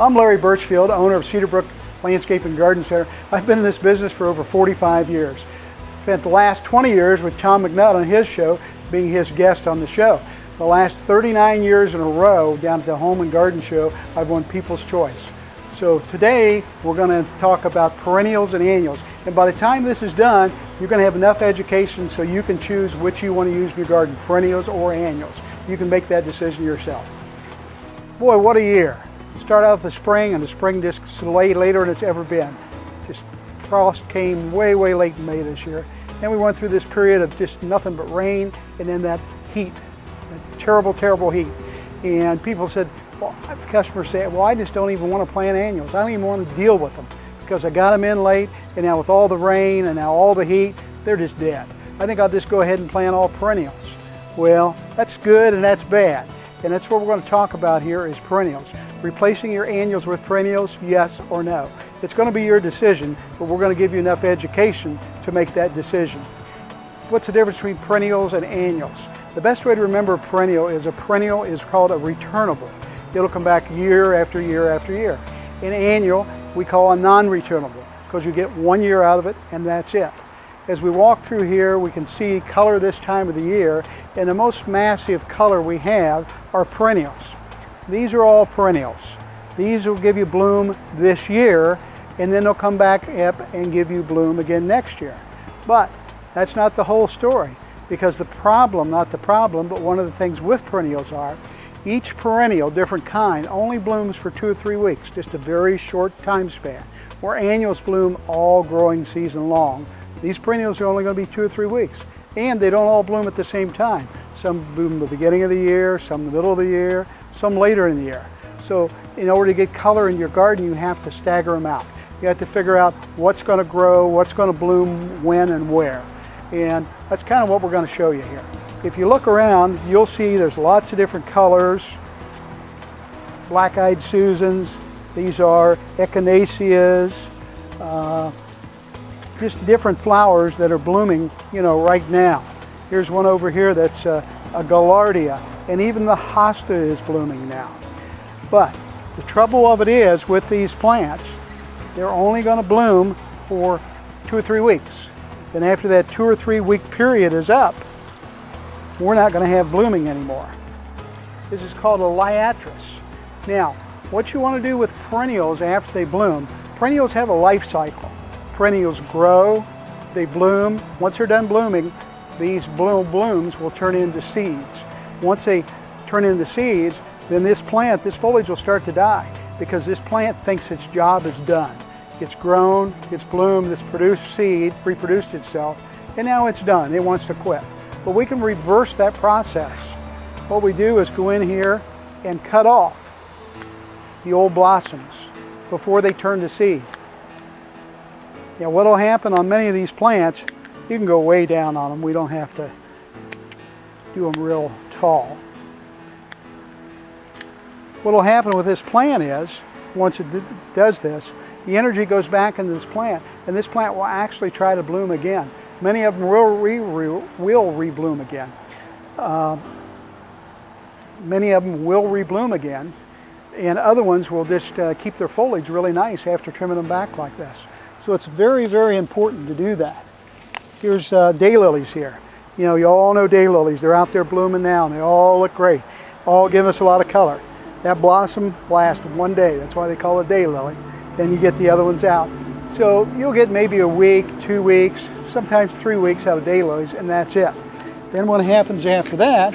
I'm Larry Burchfield, owner of Cedarbrook Landscape and Garden Center. I've been in this business for over 45 years. Spent the last 20 years with Tom McNutt on his show, being his guest on the show. The last 39 years in a row down at the Home and Garden Show, I've won People's Choice. So today we're going to talk about perennials and annuals. And by the time this is done, you're going to have enough education so you can choose which you want to use in your garden, perennials or annuals. You can make that decision yourself. Boy, what a year. Start out with the spring, and the spring just later than it's ever been. Just frost came way late in May this year. Then we went through this period of just nothing but rain, and then that heat, that terrible heat. And people said, well, customers say, well, I just don't even want to plant annuals. I don't even want to deal with them because I got them in late, and now with all the rain and now all the heat, they're just dead. I think I'll just go ahead and plant all perennials. Well, that's good and that's bad. And that's what we're going to talk about here is perennials. Replacing your annuals with perennials, yes or no. It's going to be your decision, but we're going to give you enough education to make that decision. What's the difference between perennials and annuals? The best way to remember a perennial is called a returnable. It'll come back year after year after year. An annual we call a non-returnable because you get 1 year out of it and that's it. As we walk through here, we can see color this time of the year, and the most massive color we have are perennials. These are all perennials. These will give you bloom this year, and then they'll come back up and give you bloom again next year. But that's not the whole story, because the problem, not the problem, but one of the things with perennials are, each perennial, different kind, only blooms for 2 or 3 weeks, just a very short time span, where annuals bloom all growing season long. These perennials are only going to be 2 or 3 weeks, and they don't all bloom at the same time. Some bloom at the beginning of the year, some in the middle of the year, some later in the year. So in order to get color in your garden, you have to stagger them out. You have to figure out what's going to grow, what's going to bloom, when and where. And that's kind of what we're going to show you here. If you look around, you'll see there's lots of different colors. Black-eyed Susans, these are echinaceas, just different flowers that are blooming, right now. Here's one over here that's a gaillardia, and even the hosta is blooming now. But the trouble of it is with these plants, they're only going to bloom for 2 or 3 weeks. Then after that 2 or 3 week period is up, we're not going to have blooming anymore. This is called a liatris. Now, what you want to do with perennials after they bloom, perennials have a life cycle. Perennials grow, they bloom. Once they're done blooming, these blooms will turn into seeds. Once they turn into seeds, then this foliage will start to die because this plant thinks its job is done. It's grown, it's bloomed, it's produced seed, reproduced itself, and now it's done. It wants to quit. But we can reverse that process. What we do is go in here and cut off the old blossoms before they turn to seed. Now what will happen on many of these plants, you can go way down on them. We don't have to do them real tall. What will happen with this plant is, once it does this, the energy goes back into this plant, and this plant will actually try to bloom again. Many of them will rebloom again. Many of them will rebloom again, and other ones will just keep their foliage really nice after trimming them back like this. So it's very important to do that. Here's daylilies here. You all know daylilies. They're out there blooming now, and they all look great. All give us a lot of color. That blossom lasts 1 day. That's why they call it daylily. Then you get the other ones out. So you'll get maybe a week, 2 weeks, sometimes 3 weeks out of daylilies, and that's it. Then what happens after that,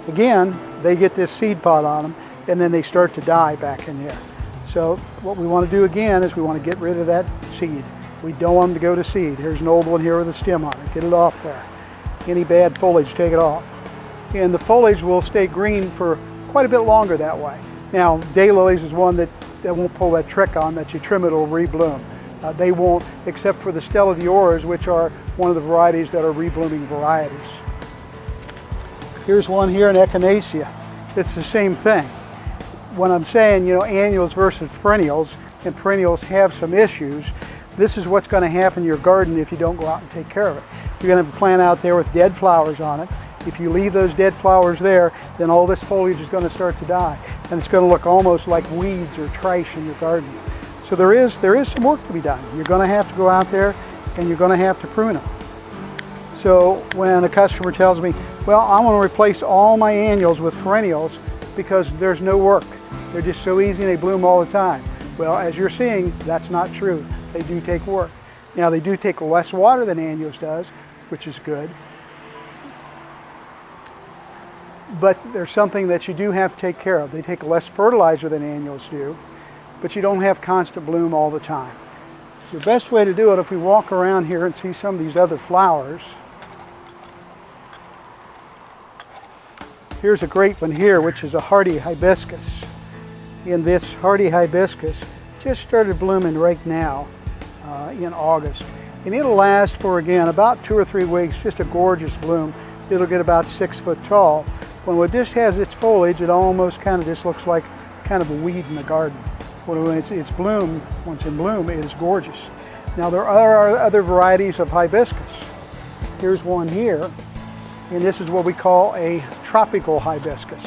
again, they get this seed pod on them, and then they start to die back in here. So what we want to do again is we want to get rid of that seed. We don't want them to go to seed. Here's an old one here with a stem on it. Get it off there. Any bad foliage, take it off. And the foliage will stay green for quite a bit longer that way. Now, daylilies is one that won't pull that trick on that you trim it'll rebloom. They won't, except for the Stella d'Ors, which are one of the varieties that are reblooming varieties. Here's one here, an echinacea. It's the same thing. When I'm saying, annuals versus perennials, and perennials have some issues, this is what's going to happen in your garden if you don't go out and take care of it. You're going to have a plant out there with dead flowers on it, If you leave those dead flowers there, then all this foliage is going to start to die, and it's going to look almost like weeds or trash in your garden. So there is some work to be done. You're going to have to go out there and you're going to have to prune them. So when a customer tells me, well, I want to replace all my annuals with perennials because there's no work. They're just so easy and they bloom all the time. Well, as you're seeing, that's not true. They do take work. Now, they do take less water than annuals does, which is good. But there's something that you do have to take care of. They take less fertilizer than annuals do, but you don't have constant bloom all the time. The best way to do it, if we walk around here and see some of these other flowers, here's a great one here, which is a hardy hibiscus. And this hardy hibiscus just started blooming right now in August. And it'll last for, again, about 2 or 3 weeks, just a gorgeous bloom. It'll get about 6 foot tall. When it just has its foliage, it almost kind of just looks like kind of a weed in the garden. When it's bloom, once in bloom, it is gorgeous. Now there are other varieties of hibiscus. Here's one here, and this is what we call a tropical hibiscus.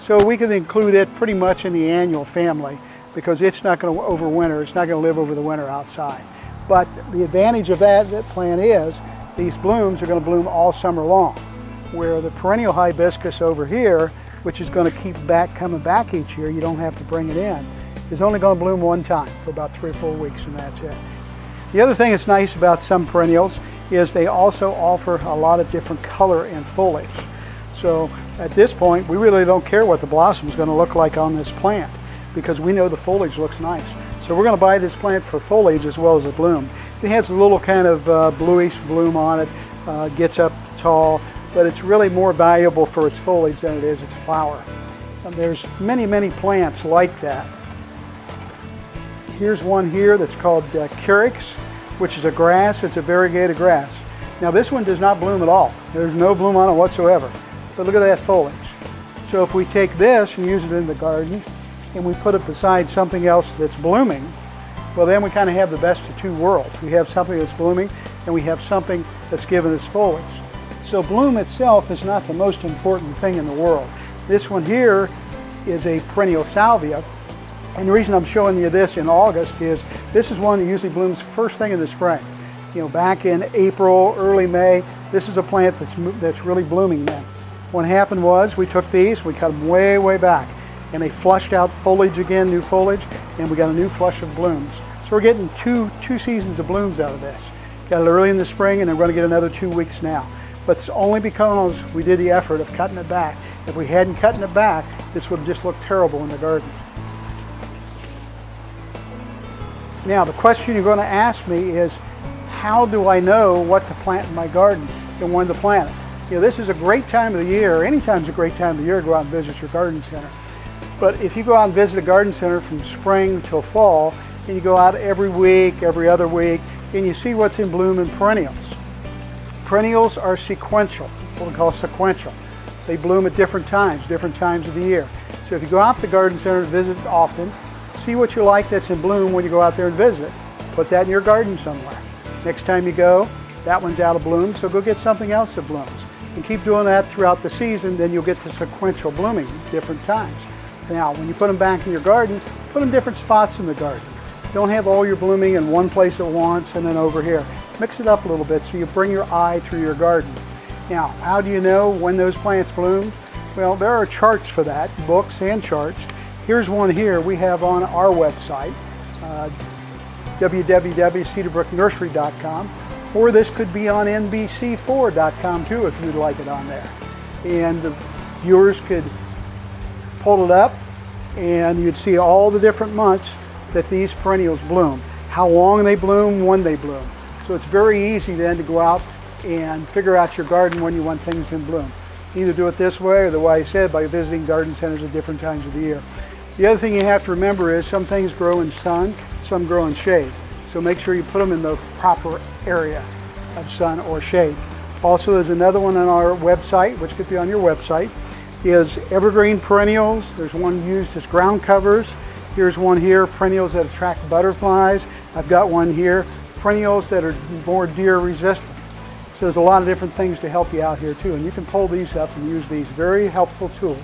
So we can include it pretty much in the annual family because it's not going to overwinter. It's not going to live over the winter outside. But the advantage of that plant is these blooms are going to bloom all summer long. Where the perennial hibiscus over here, which is going to keep coming back each year, you don't have to bring it in, is only going to bloom one time for about 3 or 4 weeks, and that's it. The other thing that's nice about some perennials is they also offer a lot of different color and foliage. So at this point, we really don't care what the blossom is going to look like on this plant because we know the foliage looks nice. So we're going to buy this plant for foliage as well as a bloom. It has a little kind of bluish bloom on it, gets up tall, but it's really more valuable for its foliage than it is its flower. And there's many, many plants like that. Here's one here that's called Carex, which is a grass. It's a variegated grass. Now this one does not bloom at all. There's no bloom on it whatsoever. But look at that foliage. So if we take this and use it in the garden and we put it beside something else that's blooming, well then we kind of have the best of two worlds. We have something that's blooming and we have something that's given us foliage. So bloom itself is not the most important thing in the world. This one here is a perennial salvia. And the reason I'm showing you this in August is this is one that usually blooms first thing in the spring. You know, back in April, early May, this is a plant that's really blooming then. What happened was we took these, we cut them way, way back, and they flushed out foliage again, new foliage, and we got a new flush of blooms. So we're getting two seasons of blooms out of this. Got it early in the spring, and then we're going to get another 2 weeks now. But it's only because we did the effort of cutting it back. If we hadn't cut it back, this would have just looked terrible in the garden. Now, the question you're going to ask me is, how do I know what to plant in my garden and when to plant it? You know, this is a great time of the year. Anytime's a great time of the year to go out and visit your garden center. But if you go out and visit a garden center from spring till fall, and you go out every week, every other week, and you see what's in bloom in perennials. Perennials are sequential, what we call sequential. They bloom at different times of the year. So if you go out to the garden center and visit often, see what you like that's in bloom when you go out there and visit it. Put that in your garden somewhere. Next time you go, that one's out of bloom, so go get something else that blooms. And keep doing that throughout the season, then you'll get the sequential blooming at different times. Now, when you put them back in your garden, put them different spots in the garden. Don't have all your blooming in one place at once and then over here. Mix it up a little bit so you bring your eye through your garden. Now, how do you know when those plants bloom? Well, there are charts for that, books and charts. Here's one here we have on our website, www.cedarbrooknursery.com, or this could be on nbc4.com too if you'd like it on there. And the viewers could pull it up and you'd see all the different months that these perennials bloom, how long they bloom, when they bloom. So it's very easy then to go out and figure out your garden when you want things in bloom. Either do it this way or the way I said, by visiting garden centers at different times of the year. The other thing you have to remember is some things grow in sun, some grow in shade. So make sure you put them in the proper area of sun or shade. Also, there's another one on our website, which could be on your website, is evergreen perennials. There's one used as ground covers. Here's one here, perennials that attract butterflies. I've got one here, perennials that are more deer resistant. So there's a lot of different things to help you out here too, and you can pull these up and use these very helpful tools.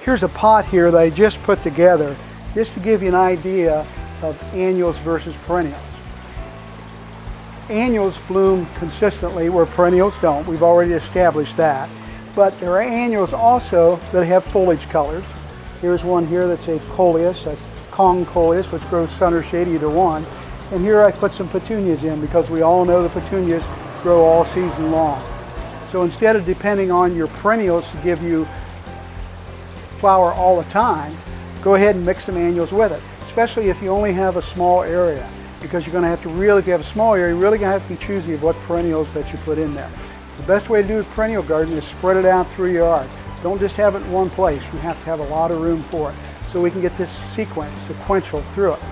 Here's a pot here that I just put together just to give you an idea of annuals versus perennials. Annuals bloom consistently where perennials don't. We've already established that. But there are annuals also that have foliage colors. Here's one here that's a coleus, a Kong coleus, which grows sun or shade, either one. And here I put some petunias in because we all know the petunias grow all season long. So instead of depending on your perennials to give you flower all the time, go ahead and mix some annuals with it, especially if you only have a small area, because you're going to have to really, if you have a small area, you're really going to have to be choosy of what perennials that you put in there. The best way to do a perennial garden is spread it out through your yard. Don't just have it in one place. You have to have a lot of room for it so we can get this sequential through it.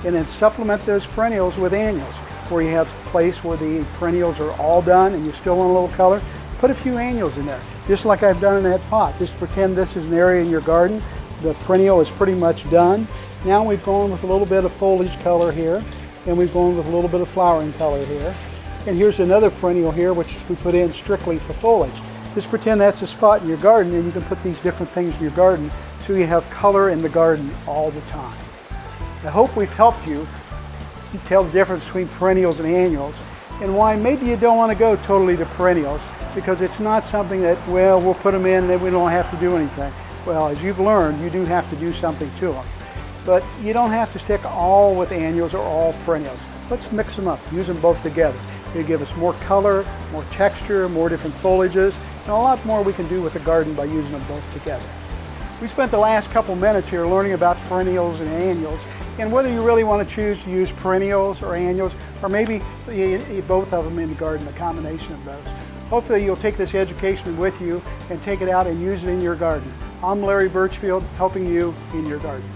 And then supplement those perennials with annuals, where you have a place where the perennials are all done and you still want a little color. Put a few annuals in there, just like I've done in that pot. Just pretend this is an area in your garden. The perennial is pretty much done. Now we've gone with a little bit of foliage color here, and we've gone with a little bit of flowering color here. And here's another perennial here, which we put in strictly for foliage. Just pretend that's a spot in your garden, and you can put these different things in your garden so you have color in the garden all the time. I hope we've helped you tell the difference between perennials and annuals, and why maybe you don't want to go totally to perennials, because it's not something that, well, we'll put them in and then we don't have to do anything. Well, as you've learned, you do have to do something to them. But you don't have to stick all with annuals or all perennials. Let's mix them up, use them both together. It'll give us more color, more texture, more different foliages, and a lot more we can do with the garden by using them both together. We spent the last couple minutes here learning about perennials and annuals, and whether you really want to choose to use perennials or annuals, or maybe both of them in the garden, a combination of those. Hopefully you'll take this education with you and take it out and use it in your garden. I'm Larry Burchfield, helping you in your garden.